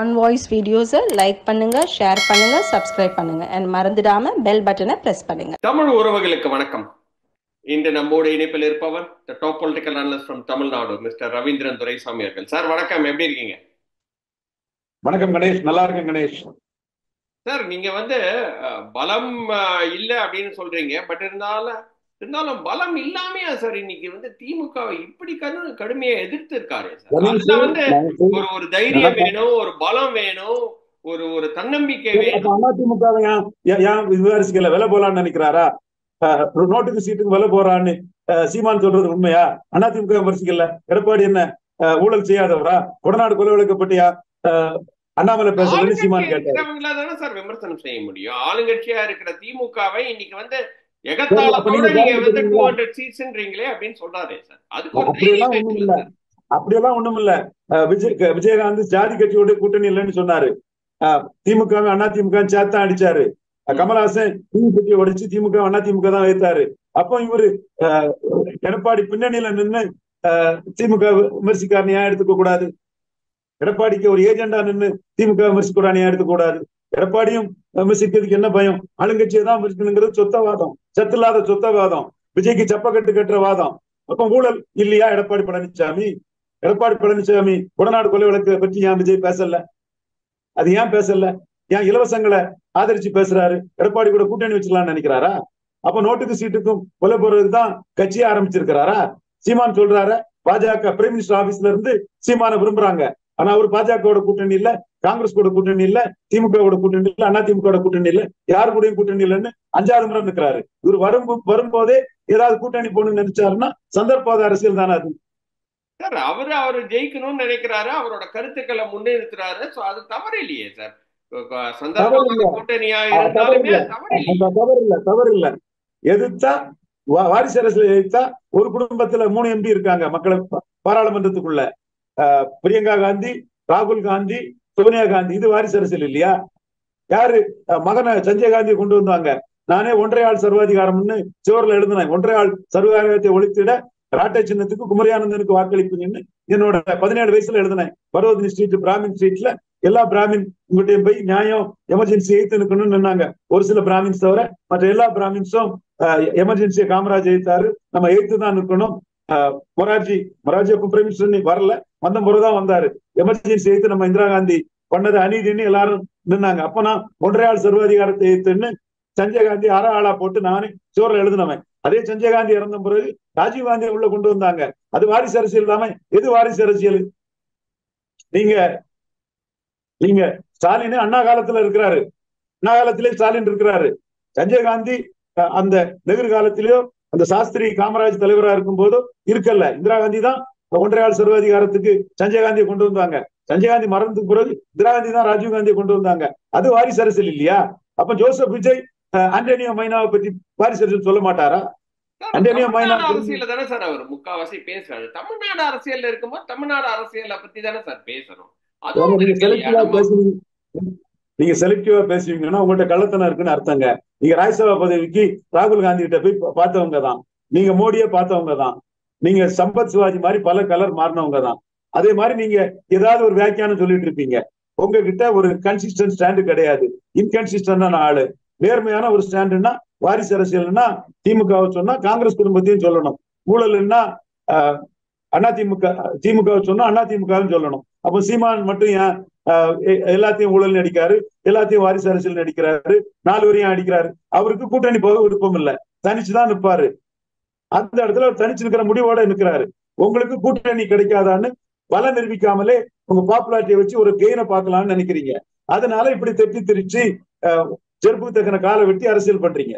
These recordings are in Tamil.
ஆன் வாய்ஸ் வீடியோஸை லைக் பண்ணுங்க, ஷேர் பண்ணுங்க, சப்ஸ்கிரைப் பண்ணுங்க and மறந்துடாம பெல் பட்டனை பிரஸ் பண்ணுங்க. தமிழ் உறவுகளுக்கு வணக்கம். இன்று நம்மோடு இணைப்பில் இருப்பவர் the top political analyst from Tamil Nadu mister Ravindran Duraisamy அவர்கள். சார் வணக்கம், எப்படி இருக்கீங்க? வணக்கம் கணேஷ், நல்லா இருக்கேன் கணேஷ். சார், நீங்க பலம் இல்லை அப்படின்னு சொல்றீங்க, பட் இருந்தாலும் பலம் இல்லாமையா சார் இன்னைக்கு திமுக இப்படி கடுமையா எதிர்த்து இருக்காரு சார்? அதுல ஒரு தைரியம் வேணும், ஒரு பலம் வேணும், ஒரு தன்னம்பிக்கை வேணும். அதிமுக ஏன் விவாரிச்சுக்கல, விலை போலான்னு நினைக்கிறாரா? நோட்டுக்கு சீட்டுக்கு விலை போறான்னு சீமான் சொல்றது உண்மையா? அதிமுக விமர்சிக்கல. எடப்பாடி என்ன ஊழல் செய்யாதவரா? கொடநாடு கொலை வழக்கப்பட்டியா? அண்ணாமலை பேசுறது சீமான் கேட்டவங்களா தானே சார் விமர்சனம் செய்ய முடியும். ஆளுங்கட்சியா இருக்கிற திமுகவை இன்னைக்கு அப்படியெல்லாம் ஒண்ணும் இல்ல. விஜயகாந்த் ஜாதி கட்சியோட கூட்டணி இல்லைன்னு சொன்னாரு. திமுக அதிமுக சேர்த்தான் அடிச்சாரு. கமல்ஹாசன் திமுக உடைச்சு திமுக அதிமுக தான் வைத்தாரு. அப்போ இவரு எடப்பாடி பின்னணியில நின்று திமுக விமர்சிக்காரன் ஏன் எடுத்துக்க கூடாது? எடப்பாடிக்கு ஒரு ஏஜெண்டா நின்று திமுக விமர்சிக்கிறான் ஏன் எடுத்துக்க கூடாது? எடப்பாடியும் விமர்சிக்கிறதுக்கு என்ன பயம்? ஆளுங்கட்சியை தான் விமர்சிக்கணுங்கிறது சொத்தவாதம், சத்தில்லாத சொத்தவாதம், விஜய்க்கு சப்பக்கட்டு கட்டுற வாதம். அப்ப ஊழல் இல்லையா எடப்பாடி பழனிசாமி? எடப்பாடி பழனிசாமி கொடநாடு கொலை வழக்கு பற்றி ஏன் விஜய் பேசல? அது ஏன் பேசல? ஏன் இலவசங்களை ஆதரிச்சு பேசுறாரு? எடப்பாடி கூட கூட்டணி வச்சுக்கலாம்னு நினைக்கிறாரா? அப்ப நோட்டுக்கு சீட்டுக்கும் கொலை போறதுக்கு தான் கட்சியை ஆரம்பிச்சிருக்கிறாரா? சீமான் சொல்றாரு பாஜக பிரைம் மினிஸ்டர் ஆபீஸ்ல இருந்து சீமான விரும்புறாங்க. ஆனா அவர் பாஜக கூட்டணி இல்ல, காங்கிரஸ் கூட கூட்டணி இல்ல, திமுக கூட்டணி இல்ல, அதிமுக கூட்டணி இல்ல, யாரு கூடயும் கூட்டணி இல்லைன்னு 5வது முறை இருக்கிறாரு. இவர் வரும்போதே ஏதாவது கூட்டணி போகணும்னு நினைச்சாருன்னா சந்தர்ப்பாத அரசியல் தானே அது. சார், அவரு ஜெயிக்கணும்னு நினைக்கிறாரு, அவரோட கருத்துக்களை முன்னிறுத்துறாரு. அது தவறு இல்லையே சார். தவறு இல்ல. எதிர்த்தா வாரிசு அரசியல் எதிர்த்தா ஒரு குடும்பத்துல 3 எம்பி இருக்காங்க மக்கள் பாராளுமன்றத்துக்குள்ள. பிரியங்கா காந்தி, ராகுல் காந்தி, சோனியா காந்தி. இது வாரிசு அரசியல் இல்லையா? யாரு மகனை சஞ்சய் காந்தி கொண்டு வந்தாங்க. நானே ஒன்றை ஆள் சர்வாதிகாரம்னு சிவரில் எழுதினேன். ஒன்றை ஆள் சர்வாதிகாரத்தை ஒழித்திட ராட்டை சின்னத்துக்கு குமரியானந்தனுக்கு வாக்களிப்புன்னு என்னோட 17 வயசுல எழுதினேன். பர்வதினி ஸ்ட்ரீட், பிராமின் ஸ்ட்ரீட்ல எல்லா பிராமின் உங்கள்கிட்ட போய் நியாயம் எமர்ஜென்சி எய்த்து நிற்கணும்னு நின்னாங்க. ஒரு சில பிராமின்ஸ் தவிர மற்ற எல்லா பிராமின்ஸும் எமர்ஜென்சியை காமராஜ் எய்த்தாரு, நம்ம எய்த்து தான் நிற்கணும். மொரார்ஜி அப்ப பிரைம் மினிஸ்டர் வரல, வந்த முறைதான் வந்தாரு. எமர்ஜென்சி எய்த்து நம்ம இந்திரா காந்தி பண்ணது அநீதினு எல்லாரும் நின்னாங்க. அப்ப நான் ஒன்றை ஆள் சர்வாதிகாரத்தை எய்த்துன்னு சஞ்சய் காந்தி ஆளா போட்டு நானே சோர்ல எழுதினவன். அதே சஞ்சய் காந்தி இறந்த பிறகு ராஜீவ் காந்தி உள்ள கொண்டு வந்தாங்க. அது வாரிசு அரசியல் தானே. எது வாரிசு அரசியல்? நீங்க ஸ்டாலின் அண்ணா காலத்துல இருக்கிறாரு, அண்ணா காலத்திலே ஸ்டாலின் இருக்கிறாரு. சஞ்சய் காந்தி அந்த நெஹ்ரு காலத்திலேயோ அந்த சாஸ்திரி காமராஜ் தலைவரா இருக்கும் போதோ இருக்கல. இந்திரா காந்தி தான் ஒன்றை ஆள் சர்வாதிகாரத்துக்கு சஞ்சய் காந்தியை கொண்டு வந்தாங்க. சஞ்சய் காந்தி மரணத்துக்கு பிறகு இந்திரா காந்தி தான் ராஜீவ் காந்தியை கொண்டு வந்தாங்க. அது வாரிசு அரசியல் இல்லையா? அப்ப ஜோசப் விஜய் ஆண்டனியோ மைனாவை பத்தி வாரிசு அரசியல் சொல்ல மாட்டாரா? ஆண்டனியோ மைனா அரசியல் தானே சார் அவர் முக்காவாசி பேசுறாரு. தமிழ்நாடு அரசியல் இருக்கும்போது தமிழ்நாடு அரசியலை பத்தி தானே சார் பேசணும். நீங்க செலக்டிவா பேசுவீங்கன்னா உங்கள்கிட்ட கள்ளத்தனம் இருக்குன்னு அர்த்தங்க. நீங்க ராஜ்யசபா பதவிக்கு ராகுல் காந்தி கிட்ட போய் பார்த்தவங்க தான், நீங்க மோடியை பார்த்தவங்க தான், நீங்க சம்பத் சிவாஜி மாதிரி பல கலர் மாறினவங்க தான். அதே மாதிரி நீங்க ஏதாவது ஒரு வியாக்கியானம் சொல்லிட்டு இருப்பீங்க. உங்ககிட்ட ஒரு கன்சிஸ்டன்ட் ஸ்டாண்டு கிடையாது, இன்கன்சிஸ்டன்டான ஆளு. நேர்மையான ஒரு ஸ்டாண்டுன்னா வாரிசு அரசியல்னா திமுகவை சொன்னா காங்கிரஸ் குடும்பத்தையும் சொல்லணும், ஊழல்னா திமுக சொன்னா அதிமுகவும் சொல்லணும். அப்ப சீமான் மட்டும் ஏன் எல்லாத்தையும் ஊழல் நடிக்காரு, எல்லாத்தையும் வாரிசு அரசியல் நடிக்கிறாரு, 4 வரையும் அடிக்கிறாரு? அவருக்கு கூட்டணி போக விருப்பம் இல்ல, தனிச்சுதான் நிற்பாரு. அந்த இடத்துல தனிச்சு நிற்கிற முடிவோட நிற்கிறாரு. உங்களுக்கு கூட்டணி கிடைக்காதான்னு பலம் நிரூபிக்காமலே உங்க பாப்புலாரிட்டியை வச்சு ஒரு கெயினை பார்க்கலாம்னு நினைக்கிறீங்க. அதனால இப்படி தெட்டி திரிச்சு செருப்பு தக்கன காலை வெட்டி அரசியல் பண்றீங்க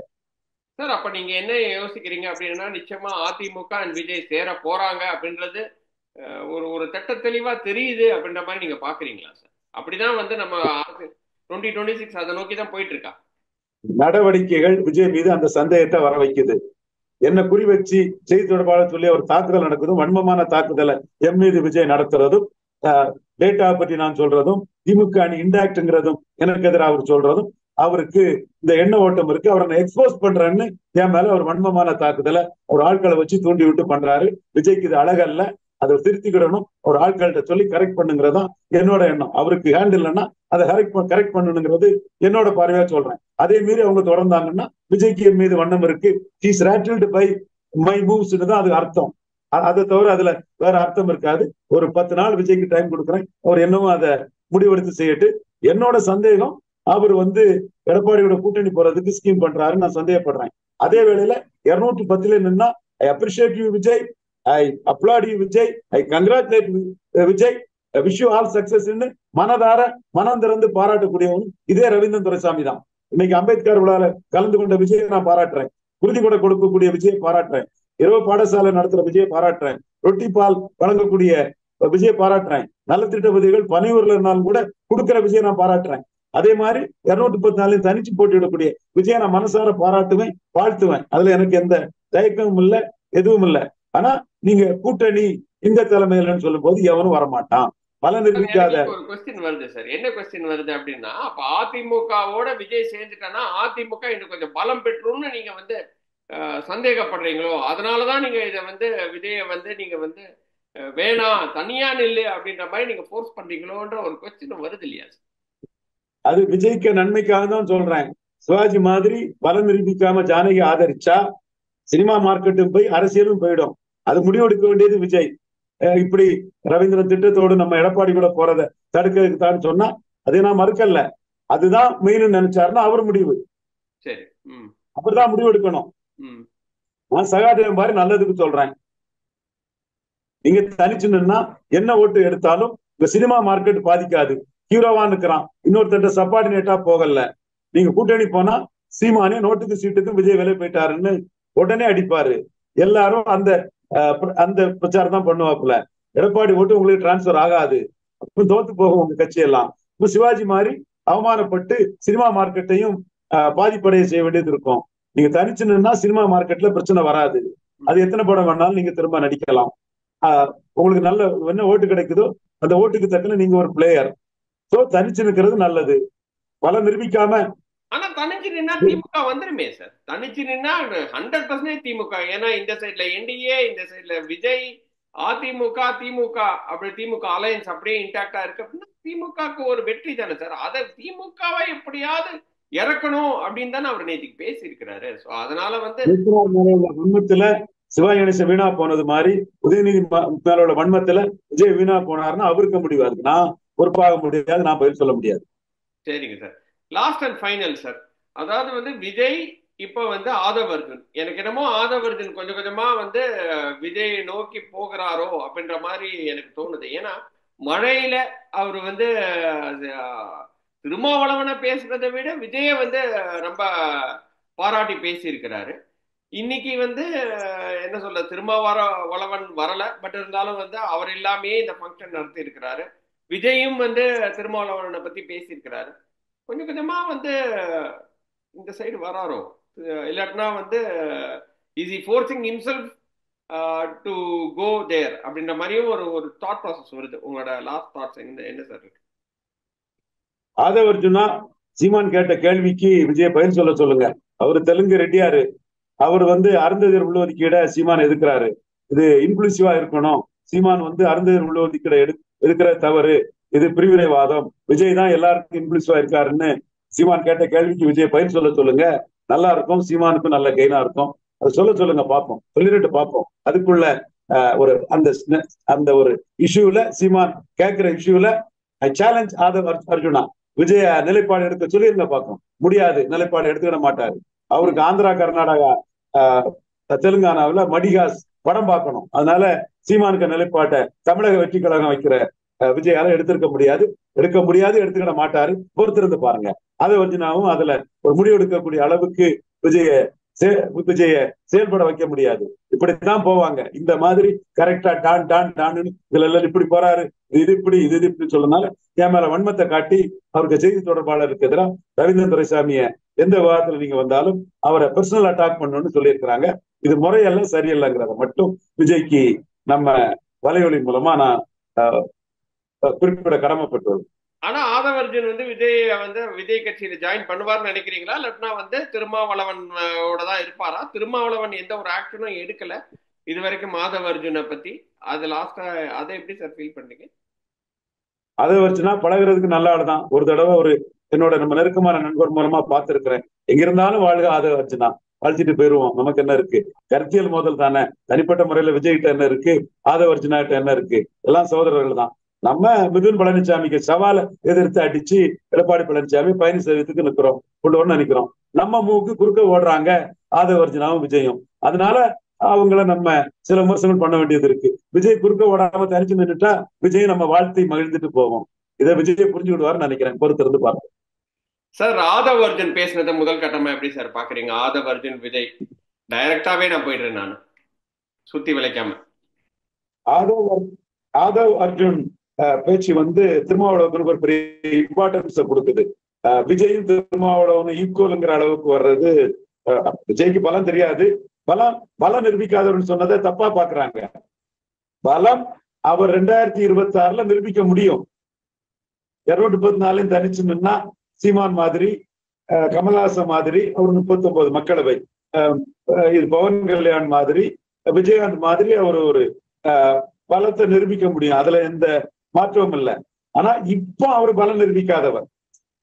சார். அப்ப நீங்க என்ன யோசிக்கிறீங்க அப்படின்னா, நிச்சயமா அதிமுக அண்ட் விஜய் சேர போறாங்க அப்படின்றது ஒரு திட்ட தெளிவா தெரியுது அப்படின்ற மாதிரி நீங்க பாக்குறீங்களா சார்? அப்படிதான் நம்ம 2026 அதை நோக்கி தான் போயிட்டு இருக்கா? நடவடிக்கைகள் விஜய் மீது அந்த சந்தேகத்தை வர வைக்குது. என்ன குறி வச்சு செய்தி தொடர்பாளர் சொல்லி ஒரு தாக்குதல் நடக்குதும், வன்மமான தாக்குதலை எம் மீது விஜய் நடத்துறதும், டேட்டா பற்றி நான் சொல்றதும், திமுக அணி இன்டாக்ட்ங்கிறதும் எனக்கு எதிராக அவர் சொல்றதும், அவருக்கு இந்த எண்ண ஓட்டம் இருக்கு, அவரை எக்ஸ்போஸ் பண்றேன்னு என் மேல அவர் வன்மமான தாக்குதலை ஒரு ஆட்களை வச்சு தூண்டி விட்டு பண்றாரு. விஜய்க்கு இது அழகல்ல. அதை திருத்திக்கிடணும், ஒரு ஆட்கள்கிட்ட சொல்லி கரெக்ட் பண்ணுங்கிறதான் என்னோட எண்ணம். அவருக்கு ஹேண்ட் இல்லைன்னா அதை கரெக்ட் பண்ணணுங்கிறது என்னோட பார்வையா சொல்றேன். அதே மீறி அவங்க தொடர்ந்தாங்கன்னா விஜய்க்கு என் மீது வண்ணம் இருக்கு, ஹீஸ் ரேட்டில்டு பை மை மூவ்ஸ்னு தான் அது அர்த்தம். அதை தவிர அதுல வேற அர்த்தம் இருக்காது. ஒரு 10 நாள் விஜய்க்கு டைம் கொடுக்குறேன், அவர் என்னவோ அதை முடிவெடுத்து செய்யட்டு. என்னோட சந்தேகம், அவர் வந்து எடப்பாடியோட கூட்டணி போறதுக்கு ஸ்கீம் பண்றாருன்னு நான் சந்தேகப்படுறேன். அதே வேளையில 210 நின்னா I appreciate you Vijay, I applaud you Vijay, I congratulate Vijay, wish you all success மனதார மனம் திறந்து பாராட்டக்கூடியவன் இதே ரவீந்திரன் துரைசாமி தான். இன்னைக்கு அம்பேத்கர் விழால கலந்து கொண்ட விஜயை நான் பாராட்டுறேன், உறுதி கூட கொடுக்கக்கூடிய விஜயை பாராட்டுறேன், இரவு பாடசாலை நடத்துற விஜயை பாராட்டுறேன், ரொட்டி பால் வழங்கக்கூடிய விஜயை பாராட்டுறேன், நலத்திட்ட உதவிகள் பணியூர்ல இருந்தாலும் கூட கொடுக்கிற விஜயை நான் பாராட்டுறேன். அதே மாதிரி 214 தனிச்சு போட்டியிடக்கூடிய விஜயை நான் மனசார பாராட்டுவேன், வாழ்த்துவேன். அதுல எனக்கு எந்த தயக்கமும் இல்லை, எதுவும் இல்லை. ஆனா நீங்க கூட்டணி இந்த தலைமையிலன்னு சொல்லும் போது எவனும் வரமாட்டான். பலன் இருக்காத ஒரு கொஸ்டின் வருது சார். என்ன கொஸ்டின் வருது அப்படின்னா, அப்ப அதிமுகவோட விஜய் சேர்ந்துட்டானா அதிமுக இன்னும் கொஞ்சம் பலம் பெற்றும்னு நீங்க வந்து சந்தேகப்படுறீங்களோ? அதனாலதான் நீங்க இதை வந்து விஜய வந்து நீங்க வந்து வேணாம் தனியா நில்லு அப்படின்ற மாதிரி நீங்க ஃபோர்ஸ் பண்றீங்களோன்ற ஒரு கொஸ்டின் வருது இல்லையா? அது விஜய்க்கு நன்மைக்காக தான் சொல்றேன். சிவாஜி மாதிரி பலம் நிரூபிக்காம ஜானகி ஆதரிச்சா சினிமா மார்க்கெட்டும் போய் அரசியலும் போயிடும். அது முடிவெடுக்க வேண்டியது விஜய். இப்படி ரவீந்திரன் திட்டத்தோடு நம்ம எடப்பாடி கூட போறதை தடுக்கிறதுக்கு தான் சொன்னா அதை நான் மறுக்கல. அதுதான் மெயின் நினைச்சாருன்னா அவர் முடிவு. சரி, அப்படிதான் முடிவு எடுக்கணும். நான் சகாதேவன் மாதிரி நல்லதுக்கு சொல்றேன். நீங்க தனிச்சு நின்னா என்ன ஓட்டு எடுத்தாலும் இந்த சினிமா மார்க்கெட் பாதிக்காது. ஹீரோவா இருக்கிறான், இன்னொருத்தட்ட சப்பார்டினேட்டா போகல. நீங்க கூட்டணி போனா சீமானே நோட்டுக்கு சீட்டுக்கு விஜய் விலை போயிட்டாருன்னு உடனே அடிப்பாரு. எல்லாரும் அந்த அந்த பிரச்சாரம் தான் பண்ணுவாப்புல. எடப்பாடி ஓட்டு உங்களுக்கு டிரான்ஸ்பர் ஆகாது, தோத்து போகும் உங்க கட்சி எல்லாம். இப்ப சிவாஜி மாதிரி அவமானப்பட்டு சினிமா மார்க்கெட்டையும் பாதிப்படைய செய்ய வேண்டியது இருக்கும். நீங்க தனிச்சு நின்னா சினிமா மார்க்கெட்ல பிரச்சனை வராது. அது எத்தனை படம் வேணாலும் நீங்க திரும்ப நடிக்கலாம். உங்களுக்கு நல்ல என்ன ஓட்டு கிடைக்குதோ அந்த ஓட்டுக்கு தக்கன நீங்க ஒரு பிளேயர். சோ தனிச்சு நிற்கிறது நல்லது, பலம் நிரூபிக்காம. ஆனா தனிச்சு நின்னா திமுக வந்துருமே சார். தனிச்சு நின்னா 100% திமுக. ஏன்னா இந்த சைட்ல என்டிஏ, இந்த சைட்ல விஜய், அதிமுக, திமுக, அப்படி திமுக அலையன்ஸ் அப்படியே இன்டாக்டா இருக்கு அப்படின்னா திமுகக்கு ஒரு வெற்றி தானே சார். அதை திமுகவை எப்படியாவது இறக்கணும் அப்படின்னு தானே அவர் நேற்றுக்கு பேசியிருக்கிறாரு. ஸோ அதனால வந்து வன்மத்துல சிவாஜி கணேசன் வீணா போனது மாதிரி உதயநிதி மேலோட வன்மத்துல விஜய் வீணா போனாருன்னா அவருக்கு முடிவாது, நான் பொறுப்பாக முடியாது, நான் பதில் சொல்ல முடியாது. சரிங்க sir. Last and final sir. அதாவது வந்து விஜய் இப்ப வந்து ஆதவ் அர்ஜுன், எனக்கு என்னமோ ஆதவ் அர்ஜுன் கொஞ்சம் கொஞ்சமா வந்து விஜயை நோக்கி போகிறாரோ அப்படின்ற மாதிரி எனக்கு தோணுது. ஏன்னா மழையில அவர் வந்து திருமாவளவனை பேசுறதை விட விஜய வந்து ரொம்ப பாராட்டி பேசியிருக்கிறாரு. இன்னைக்கு வந்து என்ன சொல்ல, திருமாவளவன் வரல, பட் இருந்தாலும் வந்து அவர் இல்லாமே இந்த ஃபங்க்ஷன் நடத்தி இருக்கிறாரு. விஜயும் வந்து திருமாவளவனை பத்தி பேசியிருக்கிறாரு. கொஞ்சம் கொஞ்சமா வந்து இந்த சைடு வராரோ, இல்லாட்டினா வந்து is he forcing himself to go there அப்படின்ற மாதிரியும் ஒரு தாட் ப்ராசஸ் வருது. உங்களோட லாஸ்ட் தாட்ஸ் என்ன சார் இருக்கு? ஆதவ் அர்ஜுனா சீமான் கேட்ட கேள்விக்கு விஜய பதில் சொல்ல சொல்லுங்க. அவரு தெலுங்கு ரெட்டியாரு, அவர் வந்து அருந்ததியர் உள்ளொதுக்கீட சீமான் எதுக்குறாரு. இது இன்க்ளூசிவா இருக்கணும், சீமான் வந்து அருந்ததியர் உள்ளொதுக்கீட இருக்கிற தவறு, இது பிரிவினைவாதம், விஜய் தான் எல்லாருக்கும் இன்க்ளூசிவா இருக்காருன்னு சீமான் கேட்ட கேள்விக்கு விஜய் பதில் சொல்ல சொல்லுங்க. நல்லா இருக்கும், சீமானுக்கும் நல்ல கெயினா இருக்கும். அதை சொல்ல சொல்லுங்க, பார்ப்போம், சொல்லிட்டு பார்ப்போம். அதுக்குள்ள ஒரு அந்த அந்த ஒரு இஷ்யூல, சீமான் கேட்கிற இஷ்யூல ஐ சேலஞ்ச் ஆதவ் அர்ஜுனா, விஜய நிலைப்பாடு எடுக்க சொல்லிருங்க, பார்ப்போம். முடியாது, நிலைப்பாடு எடுத்துக்கிட மாட்டாரு. அவருக்கு ஆந்திரா, கர்நாடகா, தெலுங்கானாவில் மடிகாஸ் படம் பார்க்கணும். அதனால சீமானுக்கு நிலைப்பாட்டை தமிழக வெற்றி கழகம் வைக்கிற விஜயால எடுத்திருக்க முடியாது, எடுத்துக்கிட மாட்டாரு. பொறுத்திருந்து பாருங்க. அதை வச்சுனாவும் அதுல ஒரு முடிவு எடுக்கக்கூடிய அளவுக்கு விஜய செயல்பட வைக்க முடியாது. இப்படித்தான் போவாங்க. இந்த மாதிரி கரெக்டா டான் டான் டான்னு இதுல எல்லாம் இப்படி போறாரு, இது இப்படி சொல்லனால என் மேல வன்மத்தை காட்டி அவருக்கு செய்தி தொடர்பாளருக்கு எதிராக ரவீந்திரன் துரைசாமிய எந்த விவாதத்துல நீங்க வந்தாலும் அவரை பர்சனல் அட்டாக் பண்ணணும்னு சொல்லியிருக்கிறாங்க. இது முறையெல்லாம் சரியில்லைங்கிறத மட்டும் விஜய்க்கு நம்ம வலையொலி மூலமா நான் குறிப்பிட கடமைப்பட்டுள்ளது. ஆனா ஆதவ் அர்ஜுன் வந்து விஜய் கட்சியில ஜாயின் பண்ணுவார்னு நினைக்கிறீங்களா? இல்லாட்டினா வந்து திருமாவளவனோட தான் இருப்பாரா? திருமாவளவன் எந்த ஒரு ஆக்ஷனும் எடுக்கல, இது வரைக்கும் மாதவ அர்ஜுனை பத்தி அது லாஸ்டா அதை எப்படி சார் ஃபீல் பண்ணீங்க? அதை வச்சுனா பழகுறதுக்கு நல்ல ஆளுதான். ஒரு தடவை என்னோட நம்ம நெருக்கமான நண்பர் மூலமா பார்த்திருக்கிறேன். எங்க இருந்தாலும் வாழ்க அதை வச்சுனா வாழ்த்திட்டு போயிருவோம். நமக்கு என்ன இருக்கு, கருத்தியல் மோதல் தானே. தனிப்பட்ட முறையில விஜய்கிட்ட என்ன இருக்கு, ஆதவ அர்ஜுனா கிட்ட என்ன இருக்கு, எல்லாம் சகோதரர்கள் தான். நம்ம மிதுன் பழனிசாமிக்கு சவாலை எதிர்த்து அடிச்சு எடப்பாடி பழனிசாமி பழனிசாமத்துக்கு நிக்கிறோம், கொண்டு நினைக்கிறோம். நம்ம மூக்கு குறுக்க ஓடுறாங்க ஆதவ அர்ஜுனாவும் விஜயும். அதனால அவங்கள நம்ம சில விமர்சனம் பண்ண வேண்டியது இருக்கு. விஜய் குறுக்க ஓடாம தனிச்சு நின்றுட்டா விஜய் நம்ம வாழ்த்தி மகிழ்ந்துட்டு போவோம். இதை விஜய் புரிஞ்சுக்கிடுவார்னு நினைக்கிறேன். பொறுத்திருந்து பார்ப்போம். சார் ஆதவ் அர்ஜுன் பேசினதை முதல் கட்டமா எப்படி சார் பாக்குறீங்க? ஆதவ் அர்ஜுன் விஜய் டைரக்டாவே நான் போயிடுறேன், நான் சுத்தி விளைக்காம. ஆதவ் அர்ஜுன் பேச்சு திருமாவளவனுக்கு ஒரு பெரிய இம்பார்ட்டன்ஸ் கொடுக்குது. விஜயும் திருமாவளவனும் ஈக்குவலுங்கிற அளவுக்கு வர்றது விஜய்க்கு பலம் தெரியாது. பலம் நிரூபிக்காதவர்னு சொன்னதை தப்பா பாக்குறாங்க. பலம் அவர் 2026 நிரூபிக்க முடியும். 234 தனிச்சு நின்னா சீமான் மாதிரி, கமல்ஹாசன் மாதிரி அவர் 39 மக்களவை, இது பவன் கல்யாண் மாதிரி, விஜயகாந்த் மாதிரி அவர் ஒரு பலத்தை நிரூபிக்க முடியும். அதுல எந்த மாற்றமும் இல்லை. ஆனா இப்ப அவர் பலம் நிரூபிக்காதவர்.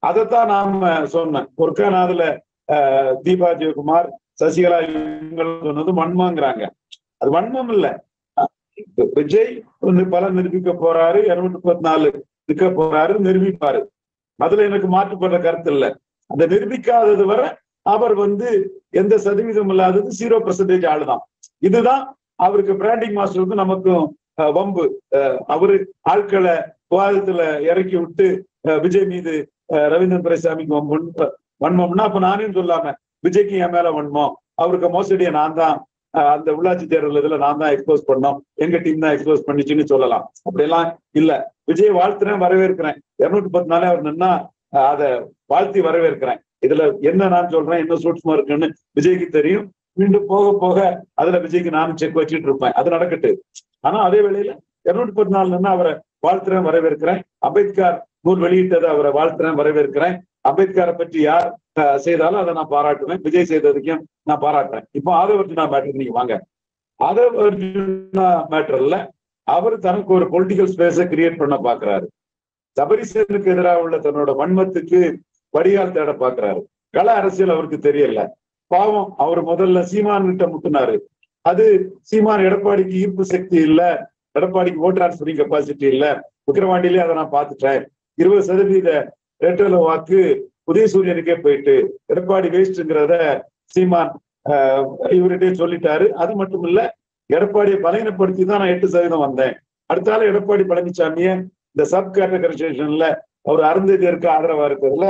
அதைத்தான் நாம சொன்னேன். ஒருக்கா அதுல தீபா ஜெயக்குமார், சசிகலா சொன்னது வன்மங்கிறாங்க. அது வன்மம் இல்ல. விஜய் பலம் நிரூபிக்க போறாரு, 234 நிற்க போறாரு, நிரூபிப்பாரு. அதுல எனக்கு மாற்றுப்படுற கருத்து இல்லை. அந்த நிரூபிக்காதது வரை அவர் எந்த சதவீதம் இல்லாதது 0% ஆளுதான். இதுதான் அவருக்கு பிராண்டிங் மாஸ்டருக்கும் நமக்கும் வம்பு. அவரு ஆட்களை விவாதத்துல இறக்கி விட்டு விஜய் மீது ரவீந்திரன் துரைசாமிக்கு வன்மம்னா அப்ப நானே சொல்லாம விஜய்க்கு என் மேல வன்மம், அவருக்கு மோசடியை நான் தான் அந்த உள்ளாட்சி தேர்தல் இதுல நான் தான் எக்ஸ்போஸ் பண்ணோம், எங்க டீம் தான் எக்ஸ்போஸ் பண்ணிச்சுன்னு சொல்லலாம். அப்படியெல்லாம் இல்ல. விஜய் வாழ்த்துறேன், வரவேற்கிறேன். 214 அவர் நின்னா அதை வாழ்த்தி வரவேற்கிறேன். இதுல என்ன நான் சொல்றேன், என்ன சூட்சமா இருக்குன்னு விஜய்க்கு தெரியும். மீண்டும் போக போக அதுல விஜய்க்கு நானும் செக் வச்சுட்டு இருப்பேன். அது நடக்கட்டு. ஆனா அதே வேளையில 214 அவரை வாழ்த்துறேன், வரவேற்கிறேன். அம்பேத்கர் நூல் வெளியிட்டதை அவரை வாழ்த்துறேன், வரவேற்கிறேன். அம்பேத்கரை பற்றி யார் செய்தாலும் அதை நான் பாராட்டுவேன். விஜய் செய்ததுக்கும் நான் பாராட்டுறேன். இப்போ ஆதவ அர்ஜுனா மேட்டர் நீங்க வாங்க. ஆதவ அர்ஜுனா மேட்டர்ல அவர் தனக்கு ஒரு பொலிட்டிக்கல் ஸ்பேஸை கிரியேட் பண்ண பாக்குறாரு. சபரிசனுக்கு எதிராக உள்ள தன்னோட வன்மத்துக்கு வடிகால் தேட பாக்குறாரு. கள அரசியல் அவருக்கு தெரியல. பாவம், அவர் முதல்ல சீமான் கிட்ட முட்டினாரு. அது சீமான் எடப்பாடிக்கு ஈர்ப்பு சக்தி இல்ல, எடப்பாடிக்கு ஓட் டிரான்ஸ்பரிங் கெப்பாசிட்டி இல்ல. விக்கிரவாண்டியிலே அதை நான் பார்த்துட்டேன். 20% ரெட்டல வாக்கு உதயசூரியனுக்கே போயிட்டு எடப்பாடி வேஸ்ட்ங்கிறத சீமான் இவர்கிட்டே சொல்லிட்டாரு. அது மட்டும் இல்ல, எடப்பாடியை பலகீனப்படுத்தி தான் நான் 8% வந்தேன். அடுத்தால எடப்பாடி பழனிசாமிய இந்த சப் கேட்டகரைசேஷன்ல அவர் அருந்ததியருக்கு ஆதரவா இருக்கிறதுல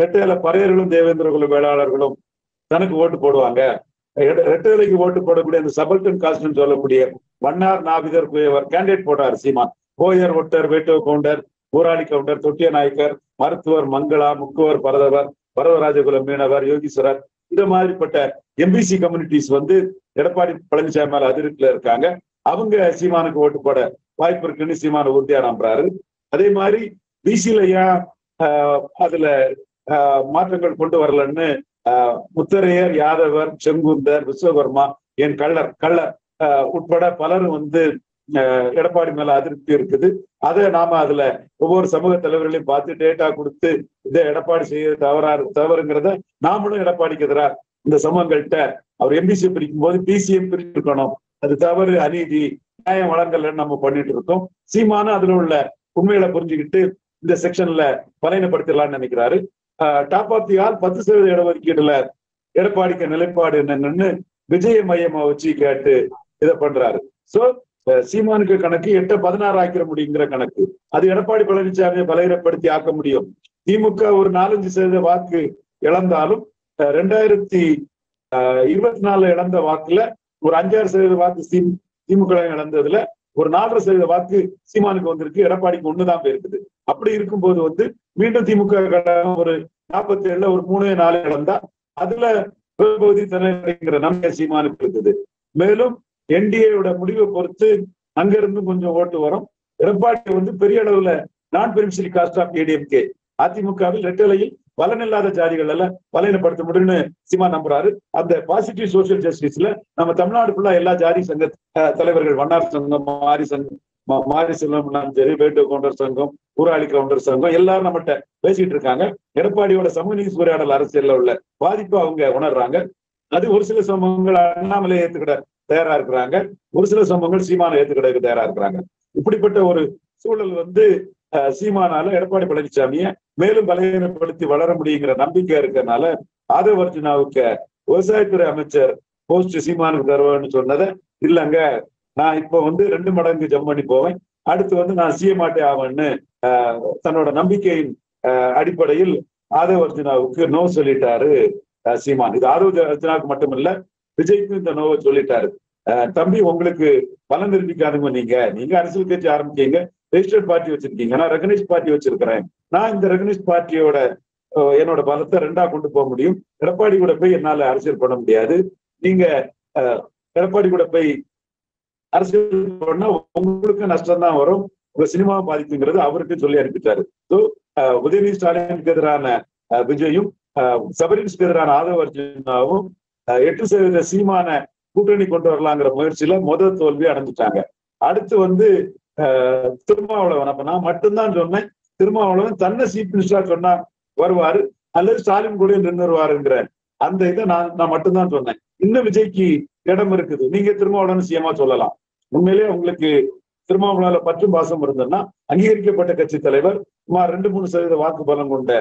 ரெட்டையில பறையர்களும் தேவேந்திர குல வேளாளர்களும் தனக்கு ஓட்டு போடுவாங்க. ரெட்டையிலைக்கு ஓட்டு போடக்கூடிய அந்த சபல்டன் காஸ்ட்னு சொல்லக்கூடிய மன்னார் நாவிதர் குயவர் கேண்டிடேட் போட்டார் சீமான். போயர், ஒட்டர், வேட்டோ கவுண்டர், ஊராளி கவுண்டர், தொட்டிய நாயக்கர், மருத்துவர், மங்களா, முக்குவர், பரதவர், பரவராஜகுல மீனவர், யோகீஸ்வரர், இந்த மாதிரிப்பட்ட எம்பிசி கம்யூனிட்டிஸ் எடப்பாடி பழனிசாமி மேல அதிருப்தியில இருக்காங்க. அவங்க சீமானுக்கு ஓட்டு போட வாய்ப்பு இருக்குன்னு சீமான உறுதியா நம்புறாரு. அதே மாதிரி பிசில ஏன் அதுல மாற்றங்கள் கொண்டு வரலன்னு முத்தரையர், யாதவர், செங்குந்தர், விஸ்வகர்மா, என் கள்ளர் உட்பட பலரும் எடப்பாடி மேல அதிருப்தி இருக்குது. அதை நாம அதுல ஒவ்வொரு சமூக தலைவர்களையும் பார்த்து டேட்டா கொடுத்து இதை எடப்பாடி செய்ய தவறுங்கிறத நாமளும் எடப்பாடிக்கு எதிராக இந்த சமூகங்கள்கிட்ட அவர் எம்பிசி பிரிக்கும் போது பிசிஎம் பிரிச்சிருக்கணும், அது தவறு, அநீதி, நியாயம் வழங்கலன்னு நம்ம பண்ணிட்டு இருக்கோம். சீமானும் அதுல உள்ள உண்மைகளை புரிஞ்சுக்கிட்டு இந்த செக்ஷன்ல பலையனப்படுத்தலாம்னு நினைக்கிறாரு. டாப் ஆஃப் தி ஆல் 10% இடஒதுக்கீடுல எடப்பாடிக்கு நிலைப்பாடு என்னன்னு விஜய மையமா வச்சு கேட்டு இதை பண்றாரு. சோ சீமானுக்கு கணக்கு 8-16 ஆக்கிற முடியுங்கிற கணக்கு. அது எடப்பாடி பழனிசாமியை பலகீனப்படுத்தி ஆக்க முடியும். திமுக ஒரு 4-5% வாக்கு இழந்தாலும் 2024 இழந்த வாக்குல ஒரு 5-6% வாக்கு திமுக இழந்ததுல ஒரு 4.5% வாக்கு சீமானுக்கு வந்திருக்கு. எடப்பாடிக்கு 1 தான் போயிருக்குது. அப்படி இருக்கும்போது மீண்டும் திமுக ஒரு 47 ஒரு 3-4 இழந்தா அதுல பகுதி தலைங்கிற நம்பிக்கை சீமானுக்கு இருக்குது. மேலும் என்டிஏயோட முடிவை பொறுத்து அங்கிருந்து கொஞ்சம் ஓட்டு வரும். எடப்பாடி பெரிய அளவுல நான் பெனிஃபிஷியரி காஸ்ட் ஆஃப் ஏடிஎம்கே அதிமுகவில் ரெட்டலையில் பலன் இல்லாத ஜாதிகள் எல்லாம் பலனப்படுத்த முடியும்னு சீமா நம்புறாரு. அந்த பாசிட்டிவ் சோசியல் ஜஸ்டிஸ்ல நம்ம தமிழ்நாடு ஃபுல்லா எல்லா ஜாதி சங்க தலைவர்கள், வண்ணார் சங்கம், மாரி சங்கம், மாரி செல்வம் சரி, வேட்டு கவுண்டர் சங்கம், ஊராளி கவுண்டர் சங்கம் எல்லாரும் நம்மகிட்ட பேசிட்டு இருக்காங்க. எடப்பாடியோட சமூக நீதி சூறையாடல் அரசியல்ல உள்ள பாதிப்பு அவங்க உணர்றாங்க. அது ஒரு சில சம்பவங்கள் அண்ணாமலை ஏத்துக்கிட தயாரா இருக்கிறாங்க, ஒரு சில சம்பவங்கள் சீமான ஏத்துக்கிட தயாரா இருக்கிறாங்க. இப்படிப்பட்ட ஒரு சூழல் சீமானால எடப்பாடி பழனிசாமிய மேலும் பலவீனப்படுத்தி வளர முடியுங்கிற நம்பிக்கை இருக்கிறதுனால ஆதவ அர்ஜுனாவுக்கு விவசாயத்துறை அமைச்சர் போஸ்ட் சீமானுக்கு தருவேன்னு சொன்னதை, இல்லங்க நான் இப்ப 2 மடங்கு ஜம்ப் பண்ணி போவேன், அடுத்து நான் சிஎம்ஆட்டே ஆவேன்னு தன்னோட நம்பிக்கையின் அடிப்படையில் ஆதவ அர்ஜுனாவுக்கு நோ சொல்லிட்டாரு சீமான். இது ஆதவ அர்ஜுனாவுக்கு மட்டுமில்ல, விஜய்க்கும் இந்த நோவை சொல்லிட்டாரு. தம்பி, உங்களுக்கு பலன் நிரூபிக்காதுங்க, நீங்க அரசியல் கட்சி ஆரம்பிக்கீங்க, ரெஜிஸ்டர்ட் பார்ட்டி வச்சிருக்கீங்க, நான் ரெகனைஸ்ட் பார்ட்டி வச்சிருக்கிறேன். நான் இந்த ரெகனைஸ்ட் பார்ட்டியோட என்னோட பலத்தை 2ஆ கொண்டு போக முடியும். எடப்பாடி கூட போய் என்னால அரசியல் பண்ண முடியாது. நீங்க எடப்பாடி கூட போய் அரசியல் பண்ணா உங்களுக்கு நஷ்டம் தான் வரும், உங்க சினிமாவை பாதிக்குங்கிறது அவருக்கு சொல்லி அனுப்பிட்டாரு. ஸோ உதயநிதி ஸ்டாலினுக்கு எதிரான விஜயும் சபரினுக்கு எதிரான ஆதவ அர்ஜுனாவும் 8% சீமான கூட்டணி கொண்டு வரலாங்கிற முயற்சியில முதல் தோல்வி அடைஞ்சிட்டாங்க. அடுத்து திருமாவளவன், அப்ப நான் மட்டும்தான் சொன்னேன் திருமாவளவன் தன்னை சீஃப் மினிஸ்டரா சொன்னா வருவாரு அல்லது ஸ்டாலின் கூட நின்று வருவாருங்கிற அந்த இதை நான் மட்டும்தான் சொன்னேன். இன்னும் விஜய்க்கு இடம் இருக்குது, நீங்க திருமாவளவன் சிஎம்மா சொல்லலாம். உண்மையிலேயே உங்களுக்கு திருமாவளவன்ல பற்றும் பாசம் இருந்ததுன்னா அங்கீகரிக்கப்பட்ட கட்சி தலைவர், சுமார் 2-3% வாக்கு பலம் கொண்ட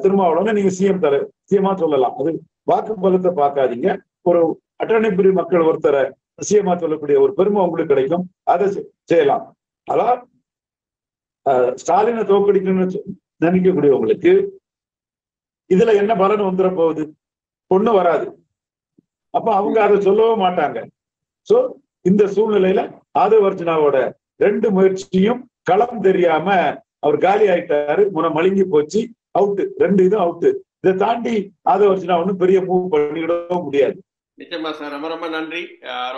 திருமாவளவனை நீங்க சிஎம்மா சொல்லலாம். அது வாக்கு பலத்தை பார்க்காதீங்க, ஒரு அட்டர்னி பிரிவு மக்கள் ஒருத்தரை சிஎம்மா சொல்லக்கூடிய ஒரு பெருமை உங்களுக்கு கிடைக்கும், அதை செய்யலாம். அதான் ஸ்டாலினை தோக்கடிக்கணும்னு நினைக்கக்கூடிய உங்களுக்கு இதுல என்ன பலன் வந்துட போகுது? ஒண்ணும் வராது. அப்ப அவங்க அதை சொல்லவும் மாட்டாங்க. சோ இந்த சூழ்நிலையில ஆதவ அர்ஜுனாவோட 2 முயற்சியும் களம் தெரியாம அவர் காலி ஆயிட்டாரு, மழுங்கி போச்சு, அவுட்டு, 2 இதுவும் அவுட்டு. இதை தாண்டி ஆதவ அர்ஜுனா ஒன்னும் பெரிய மூவ் பண்ணிவிடவும் முடியாது. நிச்சயமா சார், ரொம்ப ரொம்ப நன்றி.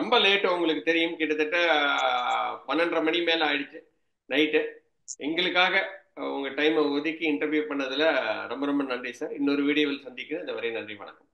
ரொம்ப லேட்டு, உங்களுக்கு தெரியும், கிட்டத்தட்ட 12:30 மணி மேல ஆயிடுச்சு நைட்டு. எங்களுக்காக உங்க டைமை ஒதுக்கி இன்டர்வியூ பண்ணதுல ரொம்ப ரொம்ப நன்றி சார். இன்னொரு வீடியோவில் சந்திக்கிறேன். இந்த வரை நன்றி, வணக்கம்.